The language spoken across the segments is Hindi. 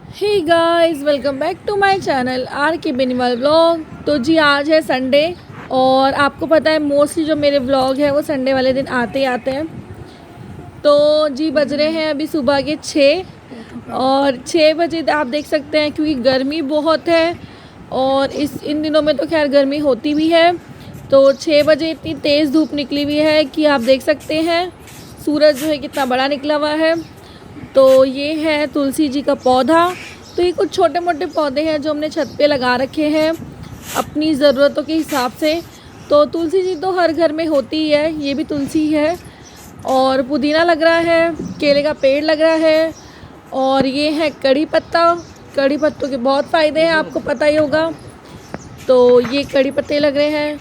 Hey guys, welcome back to my channel R K Beniwal vlog. तो जी आज है संडे और आपको पता है मोस्टली जो मेरे व्लॉग है वो संडे वाले दिन आते ही आते हैं। तो जी बज रहे हैं अभी सुबह के 6 और 6 बजे आप देख सकते हैं क्योंकि गर्मी बहुत है और इन दिनों में तो खैर गर्मी होती भी है। तो 6 बजे इतनी तेज़ धूप निकली हुई है कि आप देख सकते हैं सूरज जो है कितना बड़ा निकला हुआ है। तो ये है तुलसी जी का पौधा। तो ये कुछ छोटे मोटे पौधे हैं जो हमने छत पे लगा रखे हैं अपनी ज़रूरतों के हिसाब से। तो तुलसी जी तो हर घर में होती ही है, ये भी तुलसी है और पुदीना लग रहा है, केले का पेड़ लग रहा है और ये है कड़ी पत्ता। कड़ी पत्तों के बहुत फ़ायदे हैं, आपको पता ही होगा। तो ये कड़ी पत्ते लग रहे हैं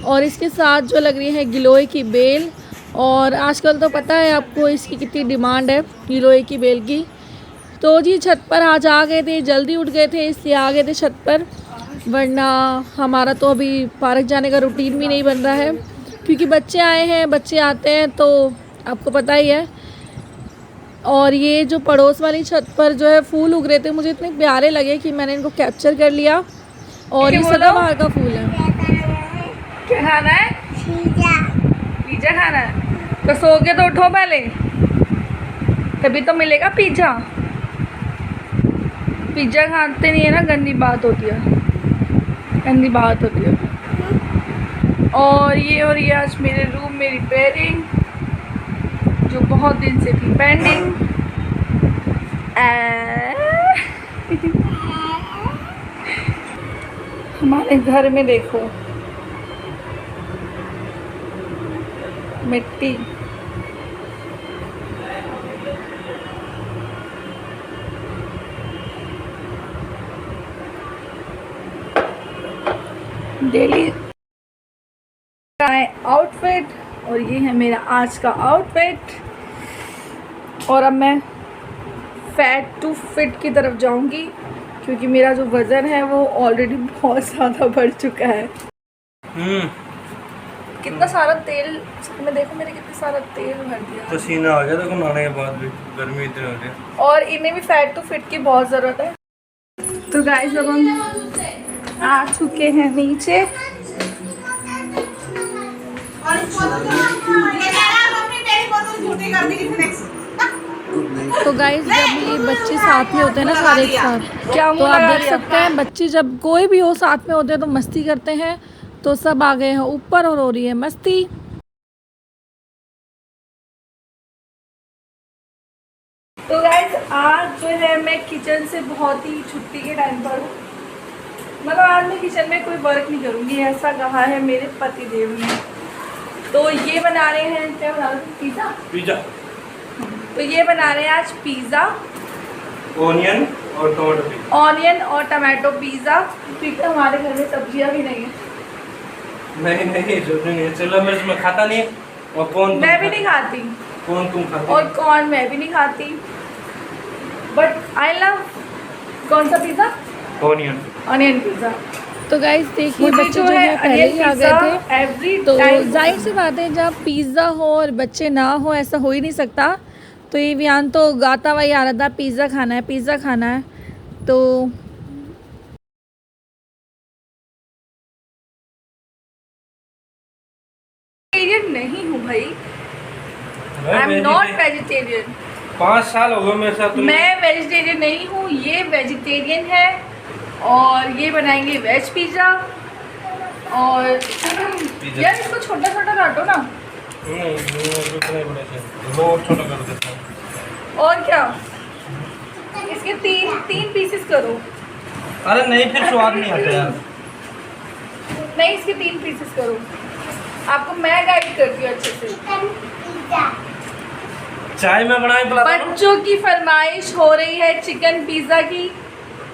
और इसके साथ जो लग रही है गिलोय की बेल। और आजकल तो पता है आपको इसकी कितनी डिमांड है गिलोय की बेल की। तो जी छत पर आज आ गए थे, जल्दी उठ गए थे इसलिए आ गए थे छत पर, वरना हमारा तो अभी पार्क जाने का रूटीन भी नहीं बन रहा है क्योंकि बच्चे आए हैं, बच्चे आते हैं तो आपको पता ही है। और ये जो पड़ोस वाली छत पर जो है फूल उग रहे थे, मुझे इतने प्यारे लगे कि मैंने इनको कैप्चर कर लिया। और ये सदाबहार का फूल है। क्या खाना है? पिज्जा खाना है तो सो के तो उठो पहले, तभी तो मिलेगा पिज्जा। पिज्जा खाते नहीं है ना, गंदी बात होती है, गंदी बात होती है। और ये आज मेरे रूम में रिपेयरिंग जो बहुत दिन से थी पेंडिंग। हमारे घर में देखो मिट्टी। डेली आउटफिट और ये है मेरा आज का आउटफिट। और अब मैं फैट टू फिट की तरफ जाऊंगी क्योंकि मेरा जो वज़न है वो ऑलरेडी बहुत ज़्यादा बढ़ चुका है। कितना सारा तेल में देखो, मैंने कितना सारा तेल भर दिया, पसीना आ गया देखो नहाने के बाद भी, गर्मी इतनी हो रही है। और इन्हें भी फैट टू फिट की बहुत ज़रूरत है। तो गाइस अब हम आ चुके हैं नीचे। तो गाइस जब ये बच्चे साथ में होते हैं ना सारे एक साथ, क्या तो आप देख सकते हैं बच्चे जब कोई भी हो साथ में होते हैं तो मस्ती करते हैं। तो सब आ गए हैं ऊपर और हो रही है मस्ती। तो गाइस आज जो है मैं किचन से बहुत ही छुट्टी के टाइम पर हूँ, मतलब आज मैं किचन में कोई वर्क नहीं करूँगी, ऐसा कहा है मेरे पति देव ने। तो ये बना रहे हैं, क्या बना रहे हैं? पिज़्ज़ा। तो ये बना रहे हैं आज पिज़्ज़ा, ऑनियन और टमाटो पिज़्ज़ा। ऑनियन और टमाटो पिज़्ज़ा क्योंकि हमारे घर में सब्जियां भी नहीं है। नहीं जरूरी नहीं है, चलो मिर्च में खाता नहीं है। और कौन मैं भी नहीं खाती कौन तुम खाते? और कौन मैं भी नहीं खाती, बट आई लव कौन सा पिज़्ज़ा? Onion pizza. तो गाइस देखिए मुझे बच्चे जो है पहले ही आ गए थे। एवरी तो जाहिर सी बात है जब पिज़्ज़ा हो और बच्चे ना हो ऐसा हो ही नहीं सकता। तो ये विहान तो गाता हुआ ही आ रहा था पिज़्ज़ा खाना है, पिज़्ज़ा खाना है। तो वेजिटेरियन नहीं हूँ भाई, आई एम नॉट वेजिटेरियन। 5 साल हो गए मेरे साथ। मैं वेजिटेरियन नहीं हूँ, ये वेजिटेरियन है। और ये बनाएंगे वेज पिज़्ज़ा। और यार इसको छोटा छोटा काटो ना। और छोटा कर देता हूँ। और क्या, इसके तीन पीसेस करो। अरे नहीं फिर स्वाद नहीं आता यार। नहीं इसके 3 पीसेस करो, आपको मैं गाइड करती हूँ अच्छे से। चाय में बनाए पिलाता हूँ। बच्चों की फरमाइश हो रही है चिकन पिज़्ज़ा की।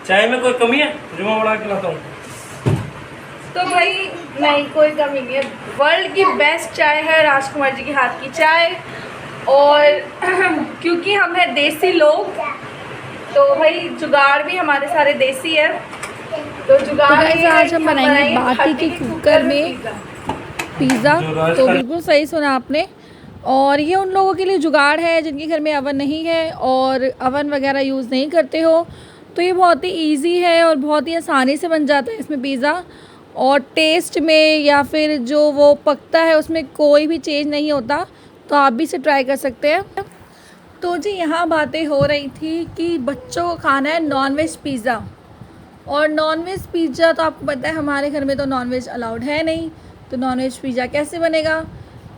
चाय में कोई कमी है जो मैं बना के खिलाता हूँ? तो भाई नहीं कोई कमी नहीं है, वर्ल्ड की बेस्ट चाय है राजकुमार जी के हाथ की चाय। और क्योंकि हम हैं देसी लोग तो भाई जुगाड़ भी हमारे सारे देसी है। तो जुगाड़ गाइस आज हम बनाएंगे बाटी के कुकर में पिज़्ज़ा। तो बिल्कुल सही सुना आपने। और ये उन लोगों के लिए जुगाड़ है जिनके घर में अवन नहीं है और अवन वगैरह यूज़ नहीं करते हो, तो ये बहुत ही इजी है और बहुत ही आसानी से बन जाता है इसमें पिज़्ज़ा। और टेस्ट में या फिर जो वो पकता है उसमें कोई भी चेंज नहीं होता, तो आप भी इसे ट्राई कर सकते हैं। तो जी यहाँ बातें हो रही थी कि बच्चों को खाना है नॉनवेज पिज़्ज़ा, और नॉनवेज पिज़्ज़ा तो आपको पता है हमारे घर में तो नॉनवेज अलाउड है नहीं, तो नॉनवेज पिज़्ज़ा कैसे बनेगा।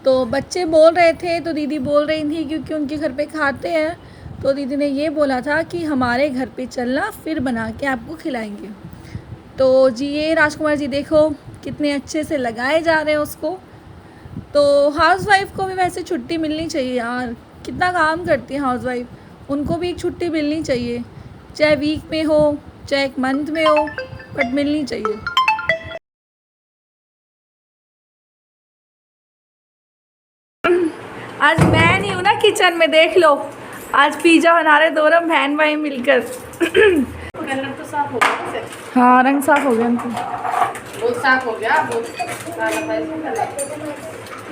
तो बच्चे बोल रहे थे, तो दीदी बोल रही थी क्योंकि उनके घर पे खाते हैं, तो दीदी ने ये बोला था कि हमारे घर पे चलना, फिर बना के आपको खिलाएंगे। तो जी ये राजकुमार जी देखो कितने अच्छे से लगाए जा रहे हैं उसको। तो हाउसवाइफ को भी वैसे छुट्टी मिलनी चाहिए यार, कितना काम करती है हाउसवाइफ, उनको भी एक छुट्टी मिलनी चाहिए, चाहे वीक में हो चाहे एक मंथ में हो, बट मिलनी चाहिए। आज मैं नहीं हूँ ना किचन में, देख लो आज पिज़्ज़ा बना रहे दोनों बहन भाई मिलकर। कलर तो साफ हो गया वैसे। हाँ रंग साफ हो गया उनको। बहुत साफ हो गया, बहुत काला था इसमें कलर।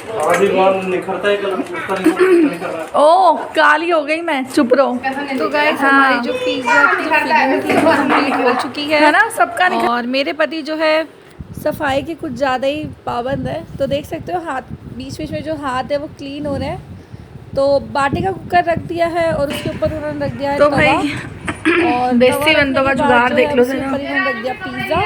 अभी बहुत निखरता है कलर, उसका नहीं कर रहा। ओ काली हो गई मैं, चुप रहो। तो गाइस हाँ। हमारी जो पिज़्ज़ा की फिलिंग थी वो कंप्लीट हो चुकी है ना, सबका निकल। और मेरे पति जो है सफाई के कुछ ज़्यादा ही पाबंद है, तो देख सकते हो हाथ बीच बीच में जो हाथ है वो क्लीन हो रहे हैं। तो बाटी का कुकर रख दिया है और उसके ऊपर उन्होंने रख दिया है तो तवा, भाई और देसी तवा बंदों का रखने के जुगाड़ बाद जो देख है लो उसके जरा। ऊपर इन्होंने रख दिया पिज़्ज़ा।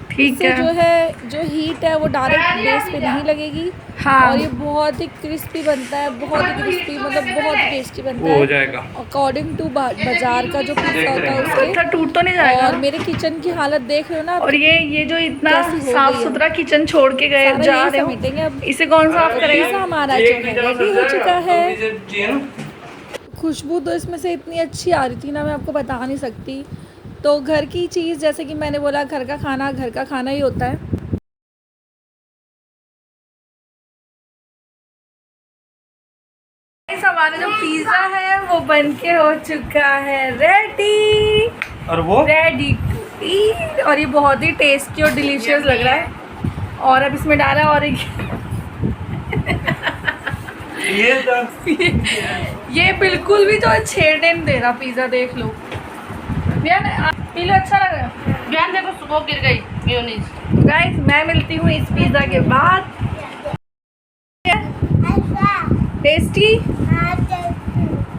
ठीक इससे है। जो है जो हीट है वो डायरेक्ट बेस पे नहीं लगेगी। हाँ। और ये बहुत ही क्रिस्पी बनता है, बहुत ही क्रिस्पी, मतलब बहुत ही टेस्टी बनता वो हो है जाएगा। अकॉर्डिंग टू बाजार का जो पिज़्ज़ा होता है पत्थर उससे। टूट तो नहीं जाएगा। और मेरे किचन की हालत देख रहे हो ना, और ये जो इतना कैसी हो साफ गई है। सुथरा किचन छोड़ के गए सारा जा यही रहे हो, समेटेंगे अब। इसे कौन साफ करेगा? पिज़्ज़ा हमारा जो है रेडी हो चुका है। खुशबू तो इसमें से इतनी अच्छी आ रही थी ना, मैं आपको बता नहीं सकती। तो घर की चीज़, जैसे कि मैंने बोला, घर का खाना ही होता है। हमारा जो पिज़्ज़ा है वो बनके हो चुका है रेडी, और वो रेडी टू ईट। और ये बहुत ही टेस्टी और डिलीशियस लग रहा है। और अब इसमें डाला और ये बिल्कुल भी तो छेड़ने नहीं दे रहा पिज़्ज़ा, देख लो। पी लो, अच्छा लग रहा है। बहन देखो वो गिर गई मेयोनीज। गाइस मैं मिलती हूँ इस पिज़्ज़ा के बाद। टेस्टी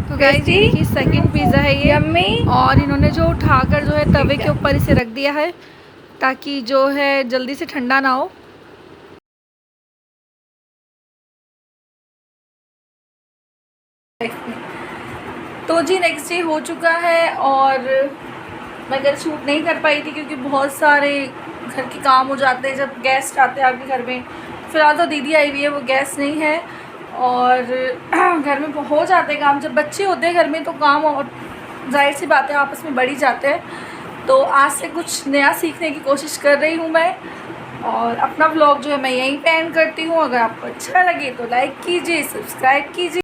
तो गाइस ये सेकंड पिज़्ज़ा है ये, यम्मी। और इन्होंने जो उठाकर जो है तवे के ऊपर इसे रख दिया है ताकि जो है जल्दी से ठंडा ना हो। तो जी नेक्स्ट डे हो चुका है और मैं घर शूट नहीं कर पाई थी क्योंकि बहुत सारे घर के काम हो जाते हैं जब गेस्ट आते हैं आपके घर में। फ़िलहाल तो दीदी आई हुई है, वो गेस्ट नहीं है। और घर में हो जाते हैं काम, जब बच्चे होते हैं घर में तो काम और जाहिर सी बात है आपस में बढ़ ही जाते हैं। तो आज से कुछ नया सीखने की कोशिश कर रही हूँ मैं, और अपना व्लॉग जो है मैं यहीं पे एंड करती हूँ। अगर आपको अच्छा लगे तो लाइक कीजिए, सब्सक्राइब कीजिए।